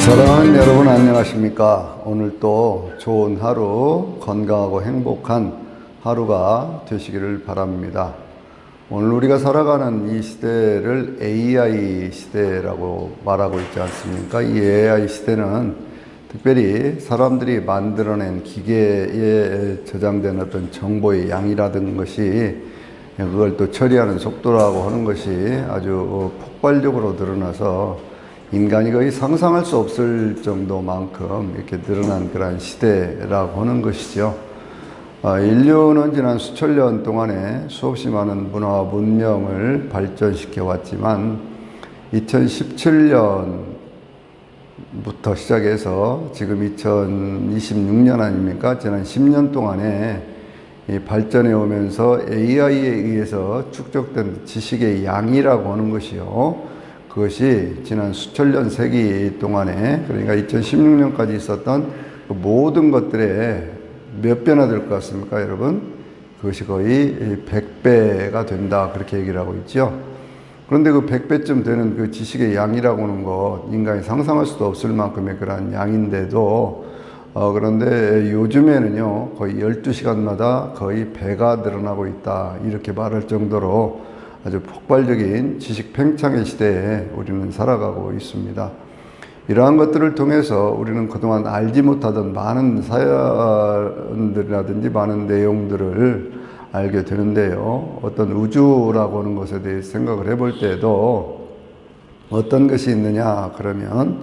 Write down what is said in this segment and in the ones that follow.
사랑하는 여러분, 안녕하십니까? 오늘 또 좋은 하루, 건강하고 행복한 하루가 되시기를 바랍니다. 오늘 우리가 살아가는 이 시대를 AI 시대라고 말하고 있지 않습니까? 이 AI 시대는 특별히 사람들이 만들어낸 기계에 저장된 어떤 정보의 양이라든 것이 그걸 또 처리하는 속도라고 하는 것이 아주 폭발적으로 늘어나서 인간이 거의 상상할 수 없을 정도만큼 이렇게 늘어난 그런 시대라고 하는 것이죠. 인류는 지난 수천 년 동안에 수없이 많은 문화와 문명을 발전시켜 왔지만 2017년부터 시작해서 지금 2026년 아닙니까? 지난 10년 동안에 이 발전해 오면서 AI에 의해서 축적된 지식의 양이라고 하는 것이요. 그것이 지난 수천 년 세기 동안에, 그러니까 2016년까지 있었던 그 모든 것들의 몇 배나 될 것 같습니까, 여러분? 그것이 거의 100배가 된다, 그렇게 얘기를 하고 있죠. 그런데 그 100배쯤 되는 그 지식의 양이라고 하는 것, 인간이 상상할 수도 없을 만큼의 그런 양인데도, 그런데 요즘에는요, 거의 12시간마다 거의 배가 늘어나고 있다, 이렇게 말할 정도로 아주 폭발적인 지식 팽창의 시대에 우리는 살아가고 있습니다. 이러한 것들을 통해서 우리는 그동안 알지 못하던 많은 사연들이라든지 많은 내용들을 알게 되는데요. 어떤 우주라고 하는 것에 대해서 생각을 해볼 때도 어떤 것이 있느냐 그러면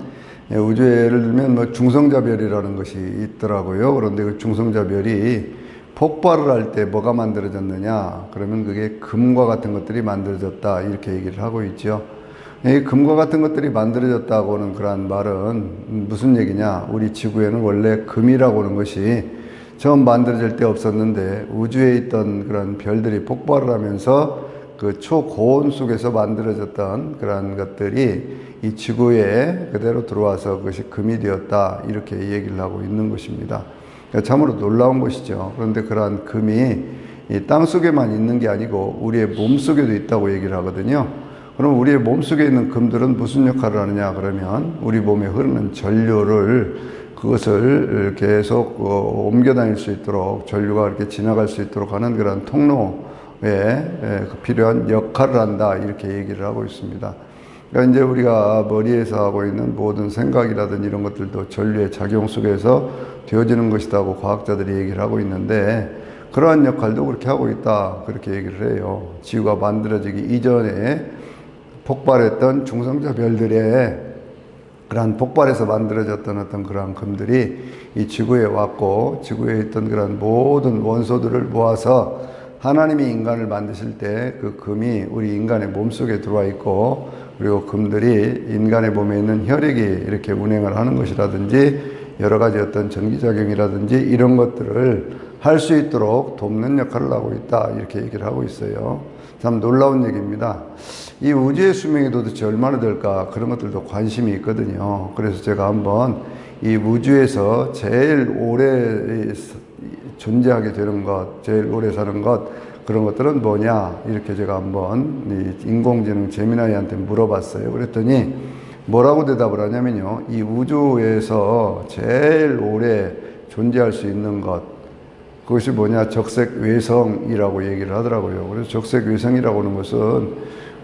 우주에 예를 들면 뭐 중성자별이라는 것이 있더라고요. 그런데 그 중성자별이 폭발을 할 때 뭐가 만들어졌느냐 그러면 그게 금과 같은 것들이 만들어졌다, 이렇게 얘기를 하고 있죠. 이 금과 같은 것들이 만들어졌다고 하는 그러한 말은 무슨 얘기냐, 우리 지구에는 원래 금이라고 하는 것이 처음 만들어질 때 없었는데 우주에 있던 그런 별들이 폭발을 하면서 그 초고온 속에서 만들어졌던 그러한 것들이 이 지구에 그대로 들어와서 그것이 금이 되었다, 이렇게 얘기를 하고 있는 것입니다. 참으로 놀라운 것이죠. 그런데 그러한 금이 이 땅 속에만 있는 게 아니고 우리의 몸 속에도 있다고 얘기를 하거든요. 그럼 우리의 몸 속에 있는 금들은 무슨 역할을 하느냐 그러면 우리 몸에 흐르는 전류를, 그것을 계속 옮겨 다닐 수 있도록, 전류가 이렇게 지나갈 수 있도록 하는 그런 통로에 필요한 역할을 한다, 이렇게 얘기를 하고 있습니다. 그러니까 이제 우리가 머리에서 하고 있는 모든 생각이라든지 이런 것들도 전류의 작용 속에서 되어지는 것이라고 과학자들이 얘기를 하고 있는데, 그러한 역할도 그렇게 하고 있다, 그렇게 얘기를 해요. 지구가 만들어지기 이전에 폭발했던 중성자 별들의 그러한 폭발에서 만들어졌던 어떤 그러한 금들이 이 지구에 왔고, 지구에 있던 그런 모든 원소들을 모아서 하나님이 인간을 만드실 때 그 금이 우리 인간의 몸속에 들어와 있고, 그리고 금들이 인간의 몸에 있는 혈액이 이렇게 운행을 하는 것이라든지 여러 가지 어떤 전기작용이라든지 이런 것들을 할 수 있도록 돕는 역할을 하고 있다, 이렇게 얘기를 하고 있어요. 참 놀라운 얘기입니다. 이 우주의 수명이 도대체 얼마나 될까, 그런 것들도 관심이 있거든요. 그래서 제가 한번 이 우주에서 제일 오래 존재하게 되는 것, 제일 오래 사는 것, 그런 것들은 뭐냐, 이렇게 제가 한번 이 인공지능 제미나이한테 물어봤어요. 그랬더니 뭐라고 대답을 하냐면요, 이 우주에서 제일 오래 존재할 수 있는 것, 그것이 뭐냐, 적색외성이라고 얘기를 하더라고요. 그래서 적색외성이라고 하는 것은,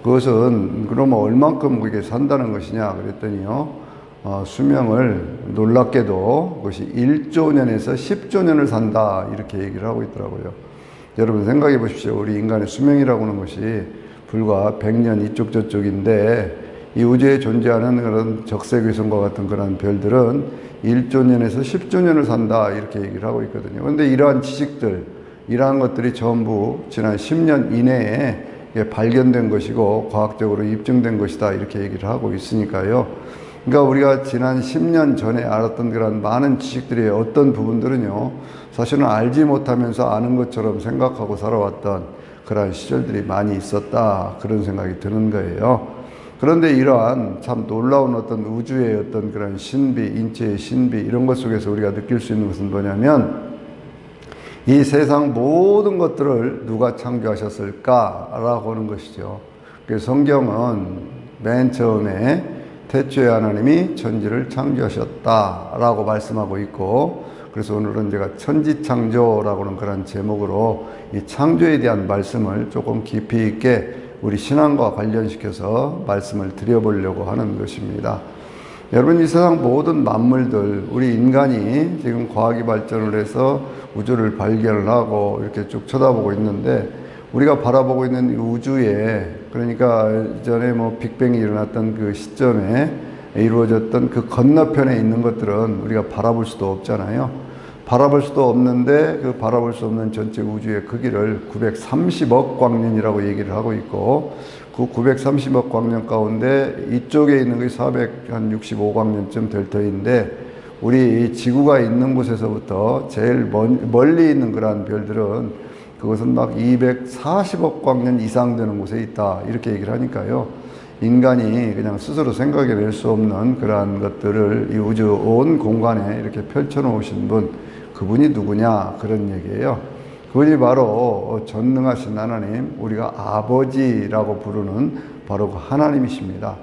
그것은 그러면 얼만큼 그게 산다는 것이냐 그랬더니요, 수명을 놀랍게도 그것이 1조 년에서 10조 년을 산다, 이렇게 얘기를 하고 있더라고요. 여러분 생각해 보십시오. 우리 인간의 수명이라고 하는 것이 불과 100년 이쪽 저쪽인데, 이 우주에 존재하는 그런 적색위성과 같은 그런 별들은 1조 년에서 10조 년을 산다, 이렇게 얘기를 하고 있거든요. 그런데 이러한 지식들, 이러한 것들이 전부 지난 10년 이내에 발견된 것이고 과학적으로 입증된 것이다, 이렇게 얘기를 하고 있으니까요. 그러니까 우리가 지난 10년 전에 알았던 그런 많은 지식들의 어떤 부분들은요, 사실은 알지 못하면서 아는 것처럼 생각하고 살아왔던 그런 시절들이 많이 있었다, 그런 생각이 드는 거예요. 그런데 이러한 참 놀라운 어떤 우주의 어떤 그런 신비, 인체의 신비, 이런 것 속에서 우리가 느낄 수 있는 것은 뭐냐면, 이 세상 모든 것들을 누가 창조하셨을까라고 하는 것이죠. 그래서 성경은 맨 처음에 태초에 하나님이 천지를 창조하셨다라고 말씀하고 있고, 그래서 오늘은 제가 천지창조라고는 그런 제목으로 이 창조에 대한 말씀을 조금 깊이 있게 우리 신앙과 관련시켜서 말씀을 드려보려고 하는 것입니다. 여러분, 이 세상 모든 만물들, 우리 인간이 지금 과학이 발전을 해서 우주를 발견을 하고 이렇게 쭉 쳐다보고 있는데, 우리가 바라보고 있는 이 우주에, 그러니까 전에 뭐 빅뱅이 일어났던 그 시점에 이루어졌던 그 건너편에 있는 것들은 우리가 바라볼 수도 없잖아요. 바라볼 수도 없는데 그 바라볼 수 없는 전체 우주의 크기를 930억 광년이라고 얘기를 하고 있고, 그 930억 광년 가운데 이쪽에 있는 것이 465광년쯤 될 터인데, 우리 지구가 있는 곳에서부터 제일 멀리 있는 그러한 별들은 그것은 막 240억 광년 이상 되는 곳에 있다, 이렇게 얘기를 하니까요. 인간이 그냥 스스로 생각해낼 수 없는 그러한 것들을 이 우주 온 공간에 이렇게 펼쳐놓으신 분, 그분이 누구냐, 그런 얘기예요. 그분이 바로 전능하신 하나님, 우리가 아버지라고 부르는 바로 그 하나님이십니다.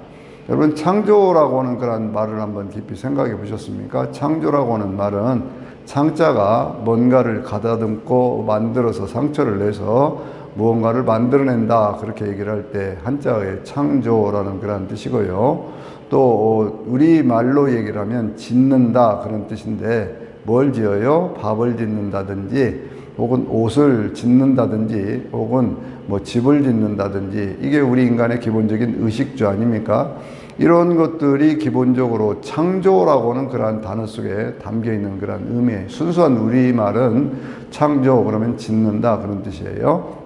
여러분, 창조라고 하는 그런 말을 한번 깊이 생각해 보셨습니까? 창조라고 하는 말은 창자가 뭔가를 가다듬고 만들어서 상처를 내서 무언가를 만들어낸다, 그렇게 얘기를 할 때 한자의 창조라는 그런 뜻이고요. 또 우리말로 얘기를 하면 짓는다, 그런 뜻인데, 뭘 지어요? 밥을 짓는다든지, 혹은 옷을 짓는다든지, 혹은 뭐 집을 짓는다든지, 이게 우리 인간의 기본적인 의식주 아닙니까? 이런 것들이 기본적으로 창조라고 하는 그러한 단어 속에 담겨 있는 그러한 의미예요. 순수한 우리말은 창조, 그러면 짓는다, 그런 뜻이에요.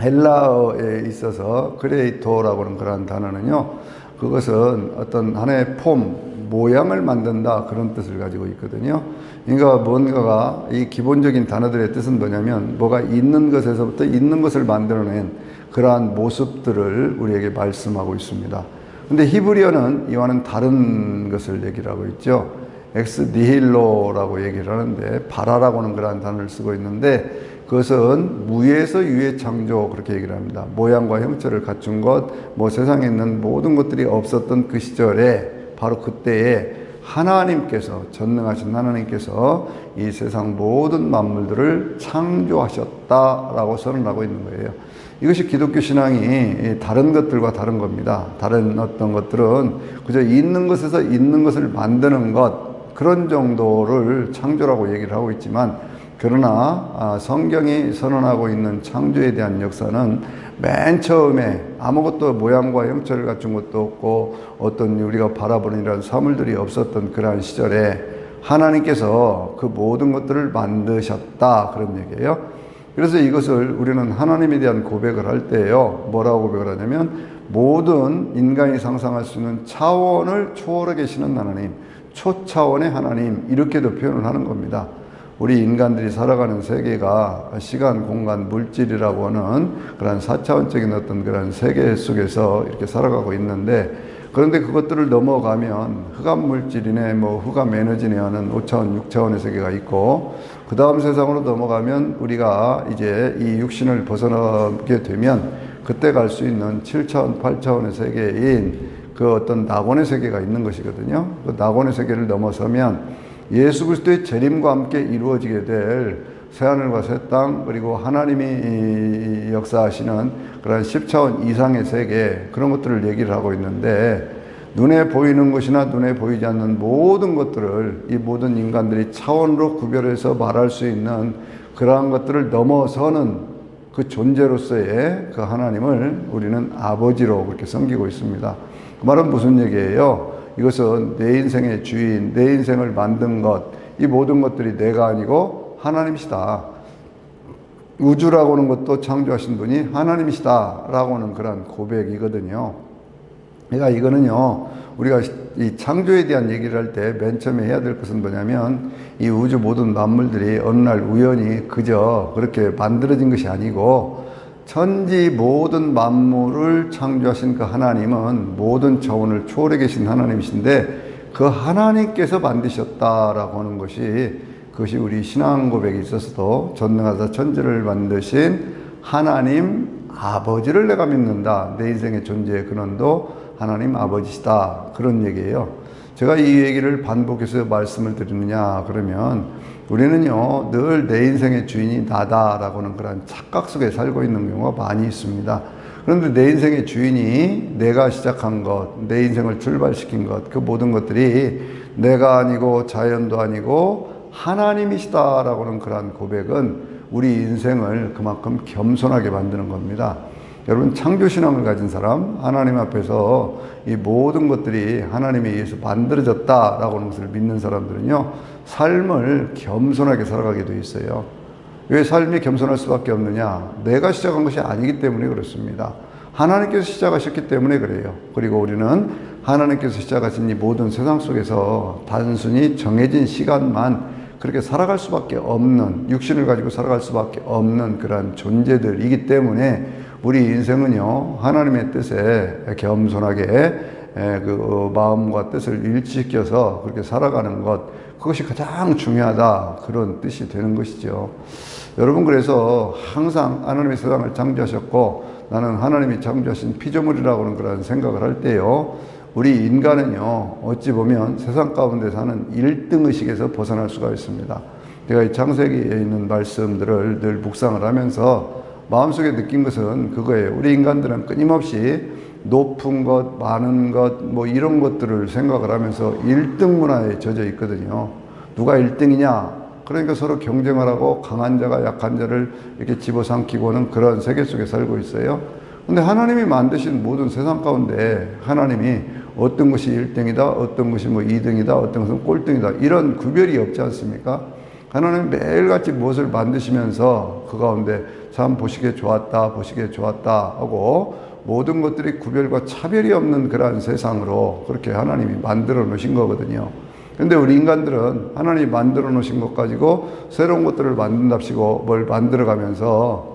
헬라어에 있어서 크리에이터라고 하는 그러한 단어는요, 그것은 어떤 하나의 폼, 모양을 만든다, 그런 뜻을 가지고 있거든요. 그러니까 뭔가가, 이 기본적인 단어들의 뜻은 뭐냐면, 뭐가 있는 것에서부터 있는 것을 만들어낸 그러한 모습들을 우리에게 말씀하고 있습니다. 근데 히브리어는 이와는 다른 것을 얘기를 하고 있죠. 엑스 니힐로라고 얘기를 하는데, 바라라고 하는 그러한 단어를 쓰고 있는데, 그것은 무에서 유의 창조, 그렇게 얘기를 합니다. 모양과 형체를 갖춘 것, 뭐 세상에 있는 모든 것들이 없었던 그 시절에, 바로 그때에 하나님께서, 전능하신 하나님께서 이 세상 모든 만물들을 창조하셨다라고 선언하고 있는 거예요. 이것이 기독교 신앙이 다른 것들과 다른 겁니다. 다른 어떤 것들은 그저 있는 것에서 있는 것을 만드는 것, 그런 정도를 창조라고 얘기를 하고 있지만, 그러나 성경이 선언하고 있는 창조에 대한 역사는 맨 처음에 아무것도 모양과 형체를 갖춘 것도 없고 어떤 우리가 바라보는 이런 사물들이 없었던 그러한 시절에 하나님께서 그 모든 것들을 만드셨다, 그런 얘기예요. 그래서 이것을 우리는 하나님에 대한 고백을 할 때요, 뭐라고 고백을 하냐면, 모든 인간이 상상할 수 있는 차원을 초월해 계시는 하나님, 초차원의 하나님, 이렇게도 표현을 하는 겁니다. 우리 인간들이 살아가는 세계가 시간, 공간, 물질이라고 하는 그런 4차원적인 어떤 그런 세계 속에서 이렇게 살아가고 있는데, 그런데 그것들을 넘어가면 흑암 물질이네, 뭐 흑암 에너지네 하는 5차원, 6차원의 세계가 있고, 그 다음 세상으로 넘어가면 우리가 이제 이 육신을 벗어나게 되면 그때 갈 수 있는 7차원, 8차원의 세계인 그 어떤 낙원의 세계가 있는 것이거든요. 그 낙원의 세계를 넘어서면 예수 그리스도의 재림과 함께 이루어지게 될 새하늘과 새 땅, 그리고 하나님이 역사하시는 그런 10차원 이상의 세계, 그런 것들을 얘기를 하고 있는데, 눈에 보이는 것이나 눈에 보이지 않는 모든 것들을 이 모든 인간들이 차원으로 구별해서 말할 수 있는 그러한 것들을 넘어서는 그 존재로서의 그 하나님을 우리는 아버지로 그렇게 섬기고 있습니다. 그 말은 무슨 얘기예요? 이것은 내 인생의 주인, 내 인생을 만든 것, 이 모든 것들이 내가 아니고 하나님이시다. 우주라고 하는 것도 창조하신 분이 하나님이시다 라고 하는 그런 고백이거든요. 그러니까 이거는요, 우리가 이 창조에 대한 얘기를 할 때 맨 처음에 해야 될 것은 뭐냐면, 이 우주 모든 만물들이 어느 날 우연히 그저 그렇게 만들어진 것이 아니고, 천지 모든 만물을 창조하신 그 하나님은 모든 차원을 초월해 계신 하나님이신데, 그 하나님께서 만드셨다라고 하는 것이, 그것이 우리 신앙 고백에 있어서도 전능하사 천지를 만드신 하나님 아버지를 내가 믿는다. 내 인생의 존재의 근원도 하나님 아버지시다. 그런 얘기예요. 제가 이 얘기를 반복해서 말씀을 드리느냐 그러면 우리는요 늘 내 인생의 주인이 나다라고는 그런 착각 속에 살고 있는 경우가 많이 있습니다. 그런데 내 인생의 주인이 내가 시작한 것, 내 인생을 출발시킨 것, 그 모든 것들이 내가 아니고 자연도 아니고 하나님이시다라고는 그러한 고백은 우리 인생을 그만큼 겸손하게 만드는 겁니다. 여러분 창조신앙을 가진 사람, 하나님 앞에서 이 모든 것들이 하나님에 의해서 만들어졌다라고 하는 것을 믿는 사람들은요 삶을 겸손하게 살아가게 돼 있어요. 왜 삶이 겸손할 수밖에 없느냐? 내가 시작한 것이 아니기 때문에 그렇습니다. 하나님께서 시작하셨기 때문에 그래요. 그리고 우리는 하나님께서 시작하신 이 모든 세상 속에서 단순히 정해진 시간만 그렇게 살아갈 수밖에 없는, 육신을 가지고 살아갈 수밖에 없는 그러한 존재들이기 때문에 우리 인생은요 하나님의 뜻에 겸손하게 그 마음과 뜻을 일치시켜서 그렇게 살아가는 것, 그것이 가장 중요하다, 그런 뜻이 되는 것이죠. 여러분, 그래서 항상 하나님의 세상을 창조하셨고 나는 하나님이 창조하신 피조물이라고 하는 그런 생각을 할 때요 우리 인간은요 어찌 보면 세상 가운데 사는 1등 의식에서 벗어날 수가 있습니다. 제가 이 창세기에 있는 말씀들을 늘 묵상을 하면서 마음속에 느낀 것은 그거예요. 우리 인간들은 끊임없이 높은 것, 많은 것, 뭐 이런 것들을 생각을 하면서 1등 문화에 젖어 있거든요. 누가 1등이냐? 그러니까 서로 경쟁을 하고 강한 자가 약한 자를 이렇게 집어삼키고는 그런 세계 속에 살고 있어요. 근데 하나님이 만드신 모든 세상 가운데 하나님이 어떤 것이 1등이다, 어떤 것이 뭐 2등이다, 어떤 것은 꼴등이다, 이런 구별이 없지 않습니까? 하나님 매일같이 무엇을 만드시면서 그 가운데 참 보시기에 좋았다, 보시기에 좋았다 하고 모든 것들이 구별과 차별이 없는 그러한 세상으로 그렇게 하나님이 만들어 놓으신 거거든요. 근데 우리 인간들은 하나님이 만들어 놓으신 것 가지고 새로운 것들을 만든답시고 뭘 만들어 가면서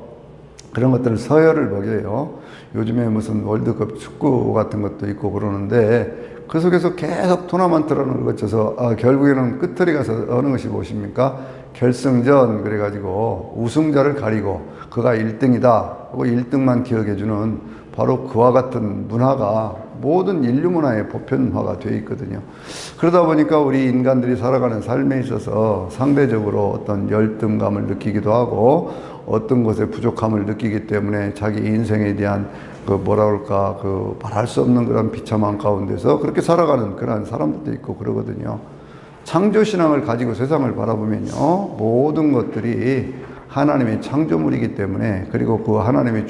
그런 것들을 서열을 먹여요. 요즘에 무슨 월드컵 축구 같은 것도 있고 그러는데 그 속에서 계속 토너먼트라는 걸 거쳐서 결국에는 끝들이 가서 어느 것이 무엇입니까? 결승전, 그래가지고 우승자를 가리고 그가 1등이다 하고 1등만 기억해주는 바로 그와 같은 문화가 모든 인류 문화의 보편화가 되어 있거든요. 그러다 보니까 우리 인간들이 살아가는 삶에 있어서 상대적으로 어떤 열등감을 느끼기도 하고 어떤 것에 부족함을 느끼기 때문에 자기 인생에 대한 그 뭐라 그럴까 그 말할 수 없는 그런 비참한 가운데서 그렇게 살아가는 그런 사람들도 있고 그러거든요. 창조신앙을 가지고 세상을 바라보면요 모든 것들이 하나님의 창조물이기 때문에, 그리고 그 하나님이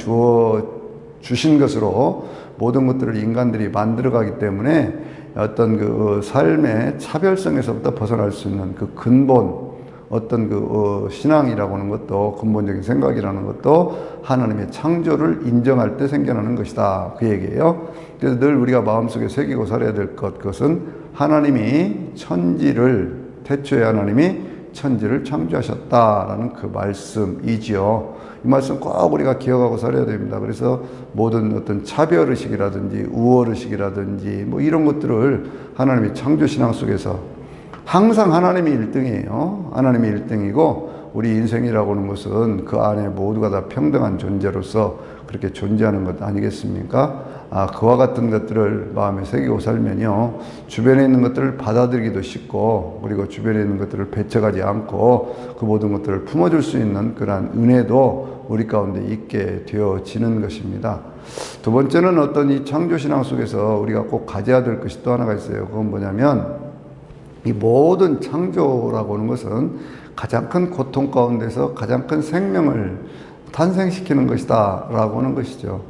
주신 것으로 모든 것들을 인간들이 만들어가기 때문에 어떤 그 삶의 차별성에서부터 벗어날 수 있는 그 근본, 어떤 그 신앙이라고 하는 것도, 근본적인 생각이라는 것도 하나님의 창조를 인정할 때 생겨나는 것이다, 그 얘기예요. 그래서 늘 우리가 마음속에 새기고 살아야 될 것, 그것은 하나님이 천지를, 태초에 하나님이 천지를 창조하셨다라는 그 말씀이지요. 이 말씀 꼭 우리가 기억하고 살아야 됩니다. 그래서 모든 어떤 차별의식이라든지 우월의식이라든지 뭐 이런 것들을 하나님의 창조신앙 속에서 항상 하나님이 1등이에요. 하나님이 1등이고 우리 인생이라고 하는 것은 그 안에 모두가 다 평등한 존재로서 그렇게 존재하는 것 아니겠습니까? 그와 같은 것들을 마음에 새기고 살면요 주변에 있는 것들을 받아들이기도 쉽고, 그리고 주변에 있는 것들을 배척하지 않고 그 모든 것들을 품어줄 수 있는 그러한 은혜도 우리 가운데 있게 되어지는 것입니다. 두 번째는 어떤 이 창조신앙 속에서 우리가 꼭 가져야 될 것이 또 하나가 있어요. 그건 뭐냐면 이 모든 창조라고 하는 것은 가장 큰 고통 가운데서 가장 큰 생명을 탄생시키는 것이다 라고 하는 것이죠.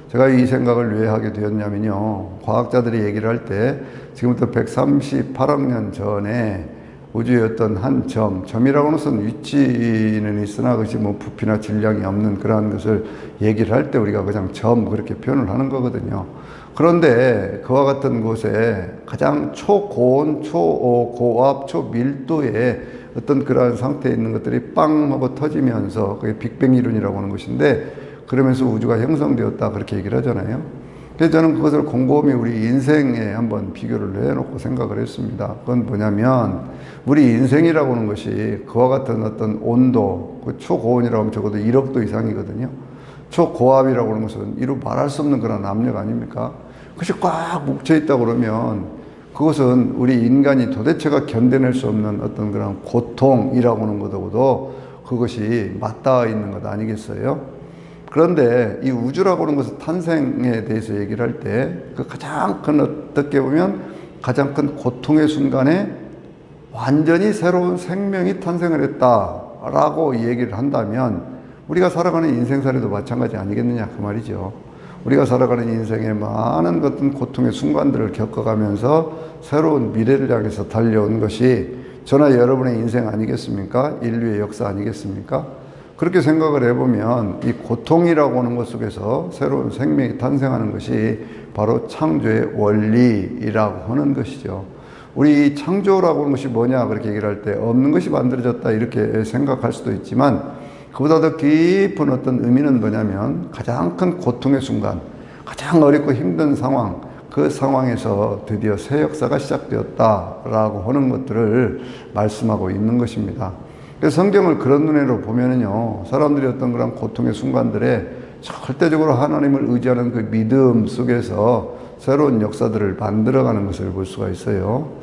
제가 이 생각을 왜 하게 되었냐면요, 과학자들이 얘기를 할 때 지금부터 138억 년 전에 우주의 어떤 한 점이라고 하는 것은 위치는 있으나 그것이 뭐 부피나 질량이 없는 그러한 것을 얘기를 할 때 우리가 그냥 그렇게 표현을 하는 거거든요. 그런데 그와 같은 곳에 가장 초고온, 초고압, 초밀도의 어떤 그러한 상태에 있는 것들이 빵 하고 터지면서 그게 빅뱅 이론이라고 하는 것인데, 그러면서 우주가 형성되었다 그렇게 얘기를 하잖아요. 그래서 저는 그것을 곰곰이 우리 인생에 한번 비교를 해놓고 생각을 했습니다. 그건 뭐냐면 우리 인생이라고 하는 것이 그와 같은 어떤 온도, 그 초고온이라고 하면 적어도 1억 도 이상이거든요. 초고압이라고 하는 것은 이루 말할 수 없는 그런 압력 아닙니까? 그것이 꽉 묵혀있다 그러면 그것은 우리 인간이 도대체가 견뎌낼 수 없는 어떤 그런 고통이라고 하는 것하고도 그것이 맞닿아 있는 것 아니겠어요? 그런데 이 우주라고 하는 것은 탄생에 대해서 얘기를 할 때 그 가장 큰 어떻게 보면 가장 큰 고통의 순간에 완전히 새로운 생명이 탄생을 했다라고 얘기를 한다면 우리가 살아가는 인생살이도 마찬가지 아니겠느냐 그 말이죠. 우리가 살아가는 인생에 많은 어떤 고통의 순간들을 겪어가면서 새로운 미래를 향해서 달려온 것이 저나 여러분의 인생 아니겠습니까? 인류의 역사 아니겠습니까? 그렇게 생각을 해보면 이 고통이라고 하는 것 속에서 새로운 생명이 탄생하는 것이 바로 창조의 원리라고 하는 것이죠. 우리 창조라고 하는 것이 뭐냐 그렇게 얘기를 할 때 없는 것이 만들어졌다 이렇게 생각할 수도 있지만 그보다 더 깊은 어떤 의미는 뭐냐면 가장 큰 고통의 순간, 가장 어렵고 힘든 상황, 그 상황에서 드디어 새 역사가 시작되었다라고 하는 것들을 말씀하고 있는 것입니다. 그래서 성경을 그런 눈으로 보면은요, 사람들이 어떤 그런 고통의 순간들에 절대적으로 하나님을 의지하는 그 믿음 속에서 새로운 역사들을 만들어가는 것을 볼 수가 있어요.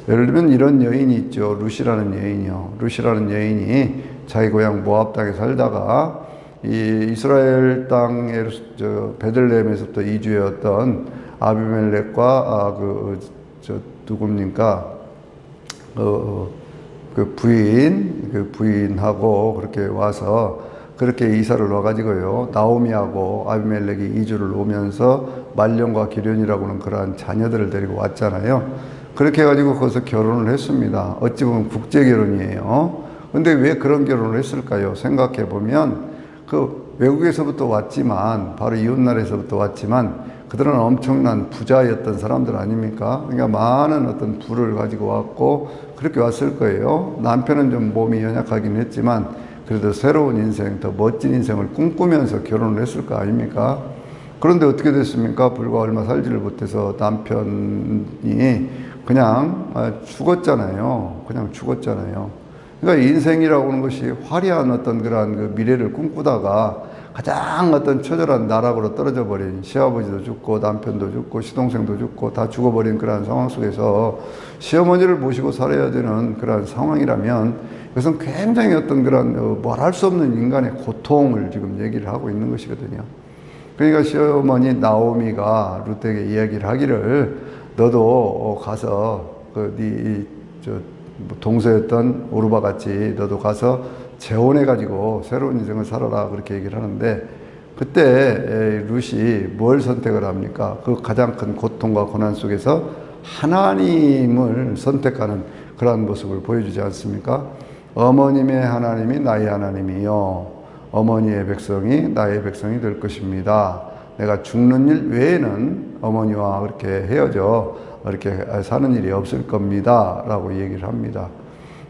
예를 들면 이런 여인이 있죠. 룻이라는 여인이요. 룻이라는 여인이 자기 고향 모압 땅에 살다가 이 이스라엘 땅에 베들레헴에서부터 이주해왔던 아비멜렉과 누굽니까? 그 부인하고 그렇게 와서 그렇게 이사를 와가지고요. 나오미하고 아비멜렉이 이주를 오면서 말년과 기련이라고는 그러한 자녀들을 데리고 왔잖아요. 그렇게 해가지고 거기서 결혼을 했습니다. 어찌 보면 국제 결혼이에요. 근데 왜 그런 결혼을 했을까요? 생각해 보면 그 외국에서부터 왔지만 바로 이웃나라에서부터 왔지만 그들은 엄청난 부자였던 사람들 아닙니까? 그러니까 많은 어떤 부를 가지고 왔고 그렇게 왔을 거예요. 남편은 좀 몸이 연약하긴 했지만 그래도 새로운 인생, 더 멋진 인생을 꿈꾸면서 결혼을 했을 거 아닙니까? 그런데 어떻게 됐습니까? 불과 얼마 살지를 못해서 남편이 그냥 죽었잖아요. 그냥 죽었잖아요. 그러니까 인생이라고 하는 것이 화려한 어떤 그러한 그 미래를 꿈꾸다가 가장 어떤 처절한 나락으로 떨어져 버린 시아버지도 죽고 남편도 죽고 시동생도 죽고 다 죽어버린 그러한 상황 속에서 시어머니를 모시고 살아야 되는 그러한 상황이라면 그것은 굉장히 어떤 그런 말할 수 없는 인간의 고통을 지금 얘기를 하고 있는 것이거든요. 그러니까 시어머니 나오미가 룻에게 이야기를 하기를 너도 가서 동서였던 오르바 같이 너도 가서 재혼해가지고 새로운 인생을 살아라 그렇게 얘기를 하는데 그때 룻이 뭘 선택을 합니까? 그 가장 큰 고통과 고난 속에서 하나님을 선택하는 그러한 모습을 보여주지 않습니까? 어머님의 하나님이 나의 하나님이요 어머니의 백성이 나의 백성이 될 것입니다. 내가 죽는 일 외에는 어머니와 그렇게 헤어져 이렇게 사는 일이 없을 겁니다 라고 얘기를 합니다.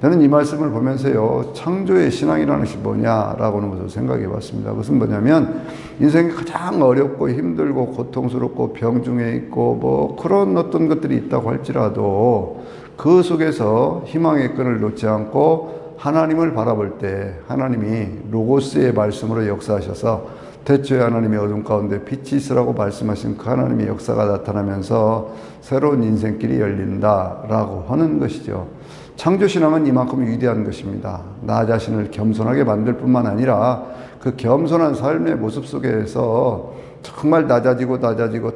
저는 이 말씀을 보면서요 창조의 신앙이라는 것이 뭐냐라고 하는 것을 생각해 봤습니다. 그것은 뭐냐면 인생이 가장 어렵고 힘들고 고통스럽고 병중에 있고 뭐 그런 어떤 것들이 있다고 할지라도 그 속에서 희망의 끈을 놓지 않고 하나님을 바라볼 때 하나님이 로고스의 말씀으로 역사하셔서 태초에 하나님의 어둠 가운데 빛이 있으라고 말씀하신 그 하나님의 역사가 나타나면서 새로운 인생길이 열린다라고 하는 것이죠. 창조신앙은 이만큼 위대한 것입니다. 나 자신을 겸손하게 만들 뿐만 아니라 그 겸손한 삶의 모습 속에서 정말 낮아지고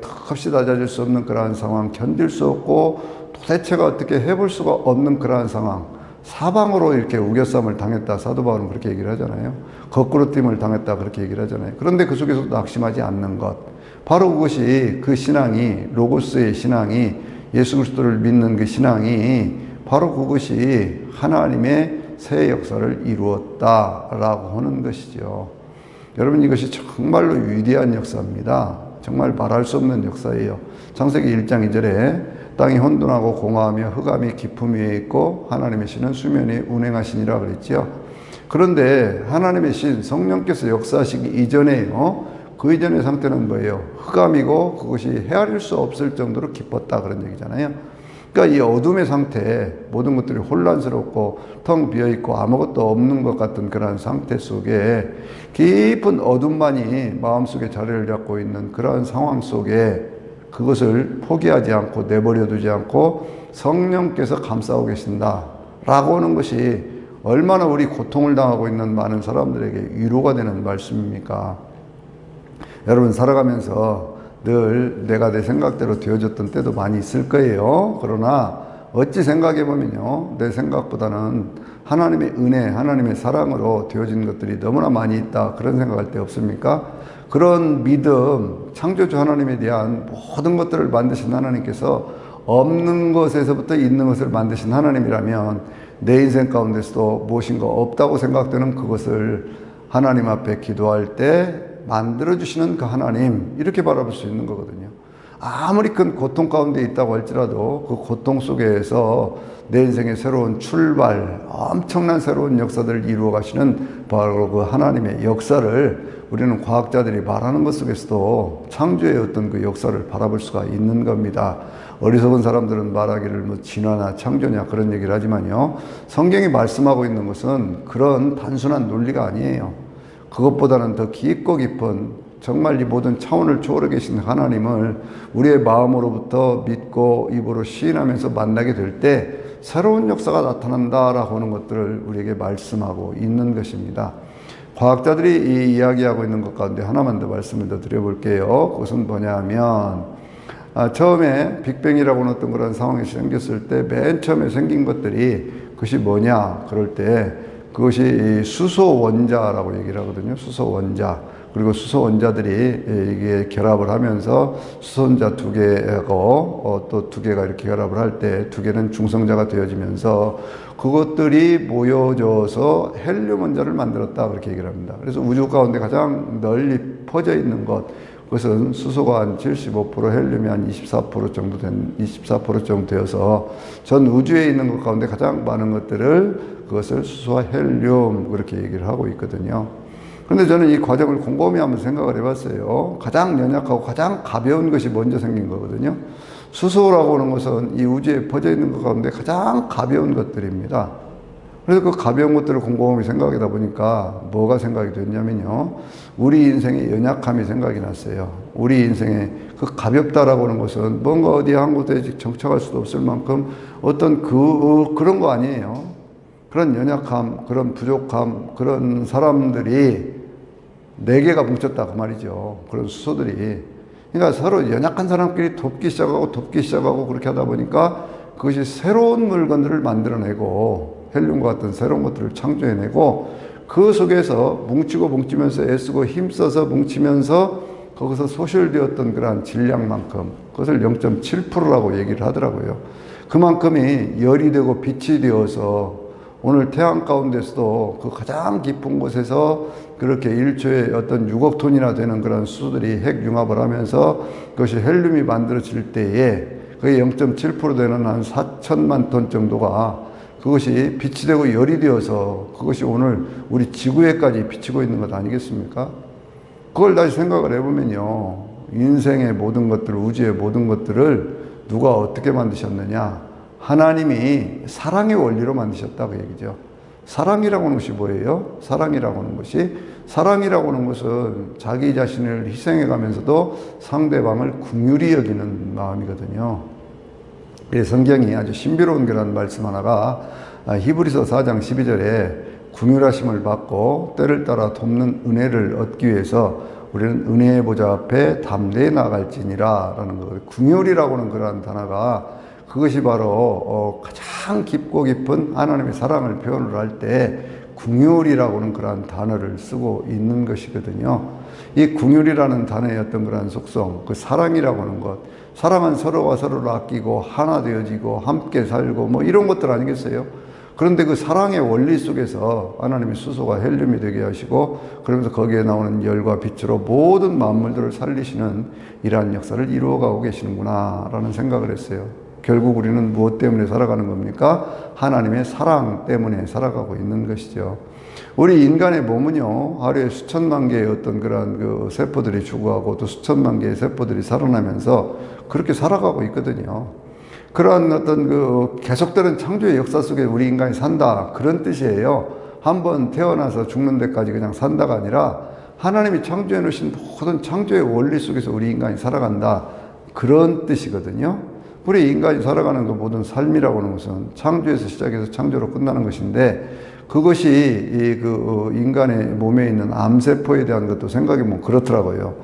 턱없이 낮아질 수 없는 그러한 상황, 견딜 수 없고 도대체가 어떻게 해볼 수가 없는 그러한 상황, 사방으로 이렇게 우겨쌈을 당했다. 사도 바울은 그렇게 얘기를 하잖아요. 거꾸로 튀임을 당했다. 그렇게 얘기를 하잖아요. 그런데 그 속에서도 낙심하지 않는 것. 바로 그것이 그 신앙이, 로고스의 신앙이, 예수 그리스도를 믿는 그 신앙이 바로 그것이 하나님의 새 역사를 이루었다라고 하는 것이죠. 여러분 이것이 정말로 위대한 역사입니다. 정말 말할 수 없는 역사예요. 창세기 1장 2절에 땅이 혼돈하고 공허하며 흑암이 깊음 위에 있고 하나님의 신은 수면에 운행하시니라 그랬죠. 그런데 하나님의 신 성령께서 역사하시기 이전에요. 그 이전의 상태는 뭐예요? 흑암이고 그것이 헤아릴 수 없을 정도로 깊었다 그런 얘기잖아요. 그러니까 이 어둠의 상태, 모든 것들이 혼란스럽고 텅 비어있고 아무것도 없는 것 같은 그런 상태 속에 깊은 어둠만이 마음속에 자리를 잡고 있는 그러한 상황 속에 그것을 포기하지 않고 내버려 두지 않고 성령께서 감싸고 계신다 라고 하는 것이 얼마나 우리 고통을 당하고 있는 많은 사람들에게 위로가 되는 말씀입니까? 여러분 살아가면서 늘 내가 내 생각대로 되어졌던 때도 많이 있을 거예요. 그러나 어찌 생각해보면요, 내 생각보다는 하나님의 은혜, 하나님의 사랑으로 되어진 것들이 너무나 많이 있다, 그런 생각할 때 없습니까? 그런 믿음, 창조주 하나님에 대한 모든 것들을 만드신 하나님께서 없는 것에서부터 있는 것을 만드신 하나님이라면 내 인생 가운데서도 무엇인가 없다고 생각되는 그것을 하나님 앞에 기도할 때 만들어주시는 그 하나님, 이렇게 바라볼 수 있는 거거든요. 아무리 큰 고통 가운데 있다고 할지라도 그 고통 속에서 내 인생의 새로운 출발, 엄청난 새로운 역사들을 이루어 가시는 바로 그 하나님의 역사를 우리는 과학자들이 말하는 것 속에서도 창조의 어떤 그 역사를 바라볼 수가 있는 겁니다. 어리석은 사람들은 말하기를 뭐 진화나 창조냐 그런 얘기를 하지만요, 성경이 말씀하고 있는 것은 그런 단순한 논리가 아니에요. 그것보다는 더 깊고 깊은 정말 이 모든 차원을 초월해 계신 하나님을 우리의 마음으로부터 믿고 입으로 시인하면서 만나게 될 때 새로운 역사가 나타난다라고 하는 것들을 우리에게 말씀하고 있는 것입니다. 과학자들이 이 이야기하고 있는 것 가운데 하나만 더 말씀을 더 드려볼게요. 그것은 뭐냐 하면 처음에 빅뱅이라고 하는 어떤 그런 상황이 생겼을 때 맨 처음에 생긴 것들이 그것이 뭐냐 그럴 때 그것이 수소 원자라고 얘기를 하거든요. 수소 원자. 그리고 수소 원자들이 이게 결합을 하면서 수소원자 두 개하고 또 두 개가 이렇게 결합을 할 때 두 개는 중성자가 되어지면서 그것들이 모여져서 헬륨 원자를 만들었다, 그렇게 얘기를 합니다. 그래서 우주 가운데 가장 널리 퍼져 있는 것, 그것은 수소가 한 75%, 헬륨이 한 24% 정도 되어서 전 우주에 있는 것 가운데 가장 많은 것들을 그것을 수소와 헬륨 그렇게 얘기를 하고 있거든요. 그런데 저는 이 과정을 곰곰이 한번 생각을 해봤어요. 가장 연약하고 가장 가벼운 것이 먼저 생긴 거거든요. 수소라고 하는 것은 이 우주에 퍼져 있는 것 가운데 가장 가벼운 것들입니다. 그래서 그 가벼운 것들을 곰곰이 생각하다 보니까 뭐가 생각이 됐냐면요, 우리 인생의 연약함이 생각이 났어요. 우리 인생의 그 가볍다라고 하는 것은 뭔가 어디 한 곳에 정착할 수도 없을 만큼 어떤 그런 거 아니에요. 그런 연약함, 그런 부족함, 그런 사람들이 네 개가 뭉쳤다 그 말이죠. 그런 수소들이. 그러니까 서로 연약한 사람끼리 돕기 시작하고 그렇게 하다 보니까 그것이 새로운 물건들을 만들어내고 헬륨과 같은 새로운 것들을 창조해내고 그 속에서 뭉치면서 애쓰고 힘써서 뭉치면서 거기서 소실되었던 그러한 질량만큼 그것을 0.7%라고 얘기를 하더라고요. 그만큼이 열이 되고 빛이 되어서 오늘 태양 가운데서도 그 가장 깊은 곳에서 그렇게 1초에 어떤 6억 톤이나 되는 그런 수소들이 핵융합을 하면서 그것이 헬륨이 만들어질 때에 그게 0.7% 되는 한 4천만 톤 정도가 그것이 빛이 되고 열이 되어서 그것이 오늘 우리 지구에까지 비치고 있는 것 아니겠습니까? 그걸 다시 생각을 해보면요, 인생의 모든 것들, 우주의 모든 것들을 누가 어떻게 만드셨느냐? 하나님이 사랑의 원리로 만드셨다 그 얘기죠. 사랑이라고 하는 것이 뭐예요? 사랑이라고 하는 것은 자기 자신을 희생해 가면서도 상대방을 긍휼히 여기는 마음이거든요. 성경이 아주 신비로운 그런 말씀 하나가 히브리서 4장 12절에 긍휼하심을 받고 때를 따라 돕는 은혜를 얻기 위해서 우리는 은혜의 보좌 앞에 담대히 나아갈지니라 라는 거예요. 긍휼이라고 하는 그러한 단어가 그것이 바로 가장 깊고 깊은 하나님의 사랑을 표현을 할 때 긍휼이라고 하는 그러한 단어를 쓰고 있는 것이거든요. 이 긍휼이라는 단어의 어떤 그러한 속성, 그 사랑이라고 하는 것, 사랑은 서로가 서로를 아끼고 하나 되어지고 함께 살고 뭐 이런 것들 아니겠어요? 그런데 그 사랑의 원리 속에서 하나님이 수소가 헬륨이 되게 하시고 그러면서 거기에 나오는 열과 빛으로 모든 만물들을 살리시는 이러한 역사를 이루어가고 계시는구나 라는 생각을 했어요. 결국 우리는 무엇 때문에 살아가는 겁니까? 하나님의 사랑 때문에 살아가고 있는 것이죠. 우리 인간의 몸은요, 하루에 수천만 개의 어떤 그런 그 세포들이 죽어가고 또 수천만 개의 세포들이 살아나면서 그렇게 살아가고 있거든요. 그런 어떤 그 계속되는 창조의 역사 속에 우리 인간이 산다. 그런 뜻이에요. 한번 태어나서 죽는 데까지 그냥 산다가 아니라 하나님이 창조해 놓으신 모든 창조의 원리 속에서 우리 인간이 살아간다. 그런 뜻이거든요. 우리 인간이 살아가는 그 모든 삶이라고 하는 것은 창조에서 시작해서 창조로 끝나는 것인데 그것이 그 인간의 몸에 있는 암세포에 대한 것도 생각해보면 그렇더라고요.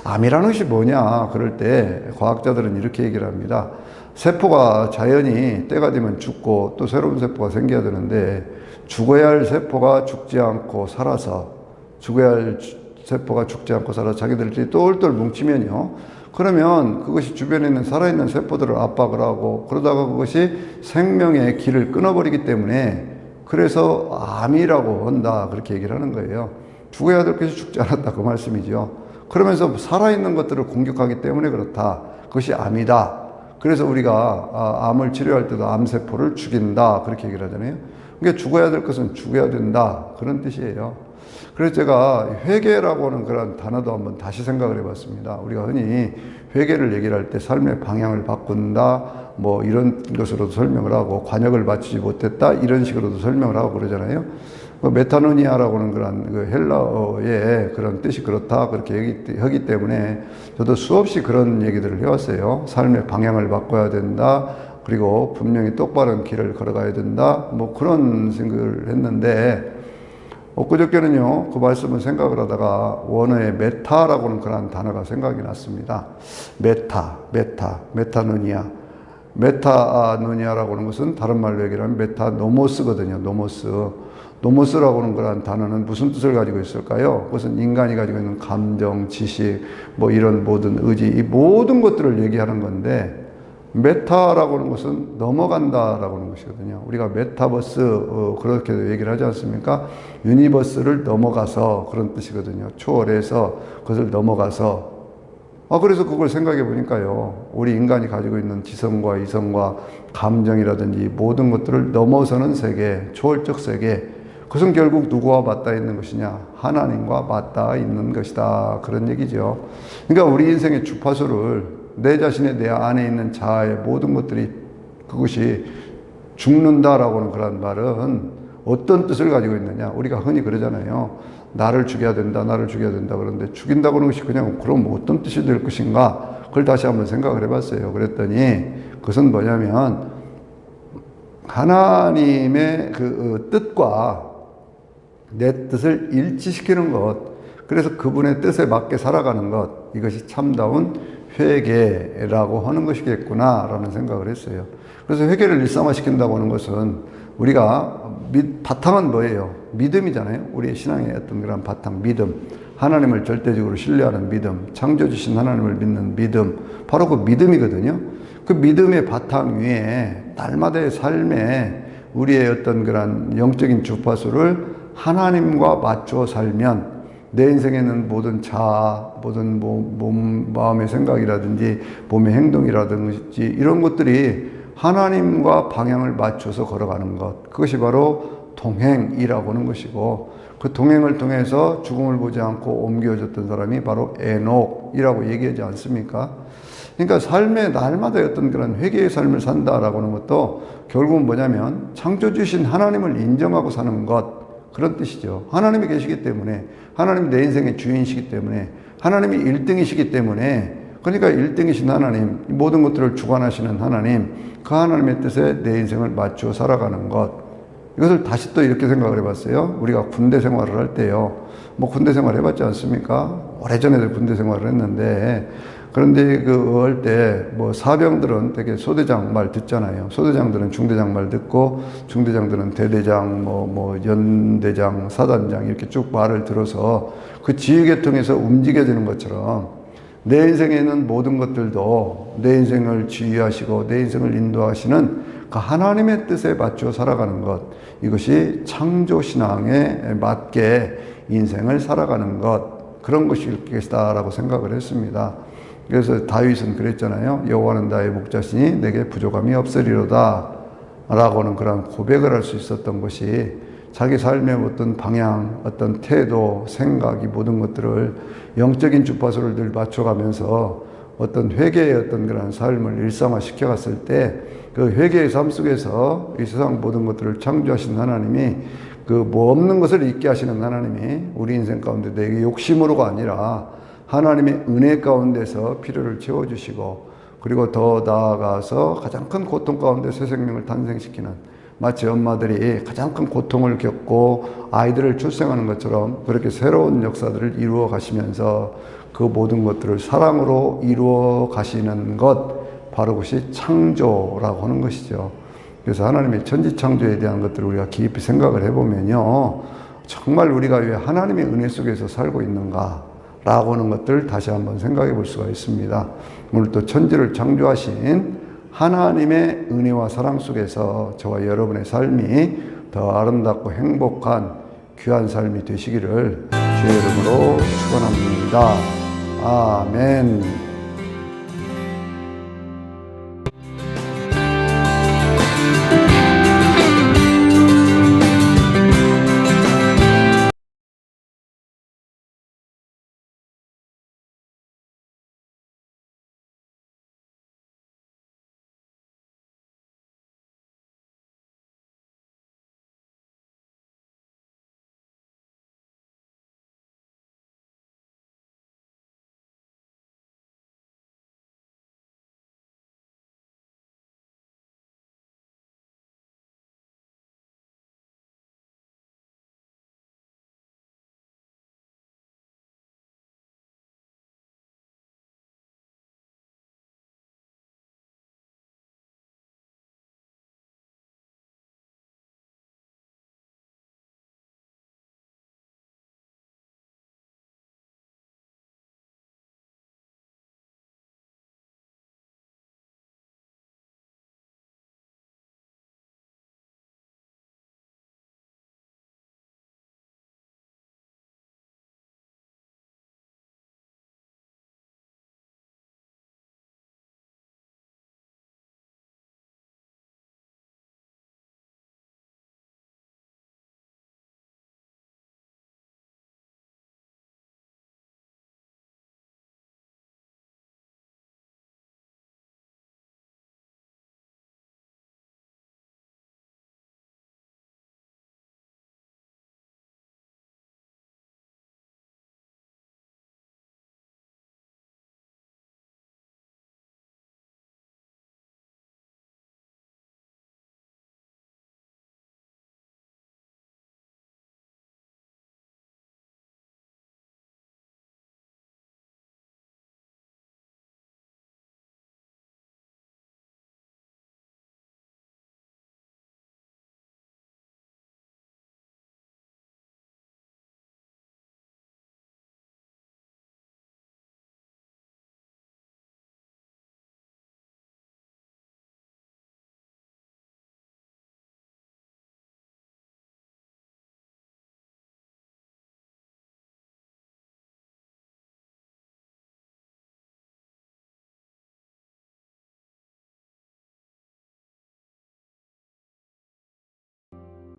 암이라는 것이 뭐냐? 그럴 때 과학자들은 이렇게 얘기를 합니다. 세포가 자연히 때가 되면 죽고 또 새로운 세포가 생겨야 되는데 죽어야 할 세포가 죽지 않고 살아서 죽어야 할 세포가 죽지 않고 살아서 자기들끼리 똘똘 뭉치면요. 그러면 그것이 주변에 있는 살아있는 세포들을 압박을 하고 그러다가 그것이 생명의 길을 끊어버리기 때문에 그래서 암이라고 한다. 그렇게 얘기를 하는 거예요. 죽어야 될 것이 죽지 않았다. 그 말씀이죠. 그러면서 살아있는 것들을 공격하기 때문에 그렇다. 그것이 암이다. 그래서 우리가 암을 치료할 때도 암세포를 죽인다. 그렇게 얘기를 하잖아요. 그러니까 죽어야 될 것은 죽어야 된다. 그런 뜻이에요. 그래서 제가 회개라고 하는 그런 단어도 한번 다시 생각을 해봤습니다. 우리가 흔히 회개를 얘기를 할 때 삶의 방향을 바꾼다, 뭐 이런 것으로도 설명을 하고 관역을 맞추지 못했다 이런 식으로도 설명을 하고 그러잖아요. 메타노니아라고 하는 그런 그 헬라어의 그런 뜻이 그렇다 그렇게 하기 때문에 저도 수없이 그런 얘기들을 해왔어요. 삶의 방향을 바꿔야 된다. 그리고 분명히 똑바른 길을 걸어가야 된다. 뭐 그런 생각을 했는데 엊그저께는요, 그 말씀을 생각을 하다가 원어의 메타라고 하는 그런 단어가 생각이 났습니다. 메타노니아. 메타노니아라고 하는 것은 다른 말로 얘기를 하면 메타노모스거든요. 노모스라고 하는 그런 단어는 무슨 뜻을 가지고 있을까요? 그것은 인간이 가지고 있는 감정, 지식, 뭐 이런 모든 의지, 이 모든 것들을 얘기하는 건데, 메타라고 하는 것은 넘어간다라고 하는 것이거든요. 우리가 메타버스 그렇게 얘기를 하지 않습니까? 유니버스를 넘어가서 그런 뜻이거든요. 초월해서 그것을 넘어가서 그래서 그걸 생각해 보니까요. 우리 인간이 가지고 있는 지성과 이성과 감정이라든지 모든 것들을 넘어서는 세계, 초월적 세계 그것은 결국 누구와 맞닿아 있는 것이냐? 하나님과 맞닿아 있는 것이다. 그런 얘기죠. 그러니까 우리 인생의 주파수를 내 자신의 내 안에 있는 자아의 모든 것들이 그것이 죽는다라고 하는 그런 말은 어떤 뜻을 가지고 있느냐. 우리가 흔히 그러잖아요. 나를 죽여야 된다, 나를 죽여야 된다. 그런데 죽인다고 하는 것이 그냥 그럼 어떤 뜻이 될 것인가. 그걸 다시 한번 생각을 해봤어요. 그랬더니 그것은 뭐냐면 하나님의 그 뜻과 내 뜻을 일치시키는 것. 그래서 그분의 뜻에 맞게 살아가는 것. 이것이 참다운 회개라고 하는 것이겠구나라는 생각을 했어요. 그래서 회개를 일상화시킨다고 하는 것은 우리가 바탕은 뭐예요? 믿음이잖아요. 우리의 신앙의 어떤 그런 바탕, 믿음. 하나님을 절대적으로 신뢰하는 믿음. 창조주신 하나님을 믿는 믿음. 바로 그 믿음이거든요. 그 믿음의 바탕 위에 날마다의 삶에 우리의 어떤 그런 영적인 주파수를 하나님과 맞춰 살면 내 인생에는 모든 자아, 모든 마음의 생각이라든지 몸의 행동이라든지 이런 것들이 하나님과 방향을 맞춰서 걸어가는 것. 그것이 바로 동행이라고 하는 것이고 그 동행을 통해서 죽음을 보지 않고 옮겨졌던 사람이 바로 에녹이라고 얘기하지 않습니까? 그러니까 삶의 날마다 어떤 그런 회개의 삶을 산다라고 하는 것도 결국은 뭐냐면 창조주신 하나님을 인정하고 사는 것. 그런 뜻이죠. 하나님이 계시기 때문에 하나님이 내 인생의 주인이시기 때문에 하나님이 1등이시기 때문에 그러니까 1등이신 하나님 모든 것들을 주관하시는 하나님 그 하나님의 뜻에 내 인생을 맞추어 살아가는 것 이것을 다시 또 이렇게 생각을 해봤어요. 우리가 군대 생활을 할 때요. 뭐 군대 생활 해봤지 않습니까? 오래전에도 군대 생활을 했는데 그런데 그 할 때 뭐 사병들은 되게 소대장 말 듣잖아요. 소대장들은 중대장 말 듣고 중대장들은 대대장 뭐 연대장 사단장 이렇게 쭉 말을 들어서 그 지휘계통에서 움직여지는 것처럼 내 인생에 있는 모든 것들도 내 인생을 지휘하시고 내 인생을 인도하시는 그 하나님의 뜻에 맞춰 살아가는 것 이것이 창조신앙에 맞게 인생을 살아가는 것 그런 것일 것이다라고 생각을 했습니다. 그래서 다윗은 그랬잖아요. 여호와는 나의 목자시니 내게 부족함이 없으리로다 라고 하는 그런 고백을 할 수 있었던 것이 자기 삶의 어떤 방향, 어떤 태도, 생각 이 모든 것들을 영적인 주파수를 늘 맞춰가면서 어떤 회개의 어떤 그런 삶을 일상화 시켜갔을 때 그 회개의 삶 속에서 이 세상 모든 것들을 창조하신 하나님이 그 뭐 없는 것을 있게 하시는 하나님이 우리 인생 가운데 내게 욕심으로가 아니라 하나님의 은혜 가운데서 필요를 채워주시고 그리고 더 나아가서 가장 큰 고통 가운데 새 생명을 탄생시키는 마치 엄마들이 가장 큰 고통을 겪고 아이들을 출생하는 것처럼 그렇게 새로운 역사들을 이루어 가시면서 그 모든 것들을 사랑으로 이루어 가시는 것 바로 그것이 창조라고 하는 것이죠. 그래서 하나님의 천지창조에 대한 것들을 우리가 깊이 생각을 해보면요, 정말 우리가 왜 하나님의 은혜 속에서 살고 있는가 라고 하는 것들을 다시 한번 생각해 볼 수가 있습니다. 오늘 또 천지를 창조하신 하나님의 은혜와 사랑 속에서 저와 여러분의 삶이 더 아름답고 행복한 귀한 삶이 되시기를 주의 이름으로 축원합니다. 아멘.